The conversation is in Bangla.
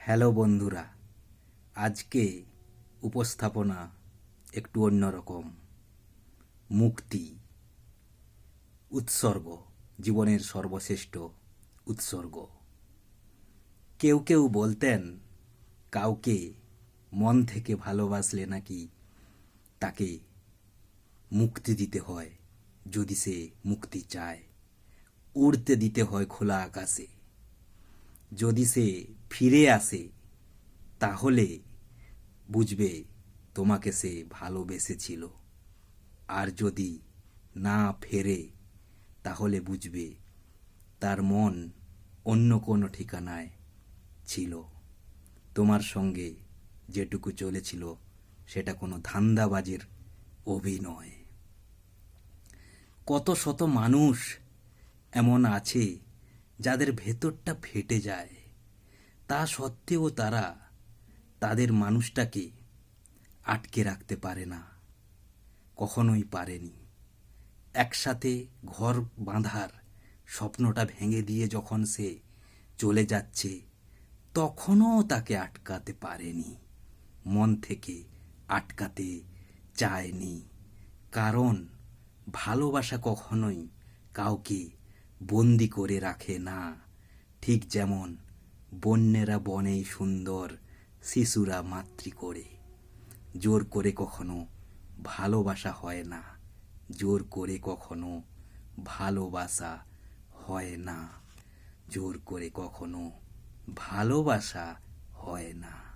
হ্যালো বন্ধুরা, আজকে উপস্থাপনা একটু অন্যরকম। মুক্তি, উৎসর্গ, জীবনের সর্বশ্রেষ্ঠ উৎসর্গ। কেউ কেউ বলতেন কাউকে মন থেকে ভালোবাসলে নাকি তাকে মুক্তি দিতে হয় যদি সে মুক্তি চায়, উড়তে দিতে হয় খোলা আকাশে। যদি সে ফিরে আসে তাহলে বুঝবে তোমাকে সে ভালোবেসেছিল, আর যদি না ফেরে তাহলে বুঝবে তার মন অন্য কোনো ঠিকানায় ছিল। তোমার সঙ্গে যেটুকু চলেছিল সেটা কোনো ধান্দাবাজের অভিনয়। কত শত মানুষ এমন আছে যাদের ভেতরটা ফেটে যায়, তা সত্ত্বেও তারা তাদের মানুষটাকে আটকে রাখতে পারে না, কখনোই পারেনি। একসাথে ঘর বাঁধার স্বপ্নটা ভেঙে দিয়ে যখন সে চলে যাচ্ছে তখনও তাকে আটকাতে পারেনি, মন থেকে আটকাতে চায়নি। কারণ ভালোবাসা কখনোই কাউকে বন্দি করে রাখে না। ঠিক যেমন বন্যেরা বনেই সুন্দর, শিশুরা মাতৃ করে। জোর করে কখনো ভালোবাসা হয় না, জোর করে কখনো ভালোবাসা হয় না, জোর করে কখনো ভালোবাসা হয় না।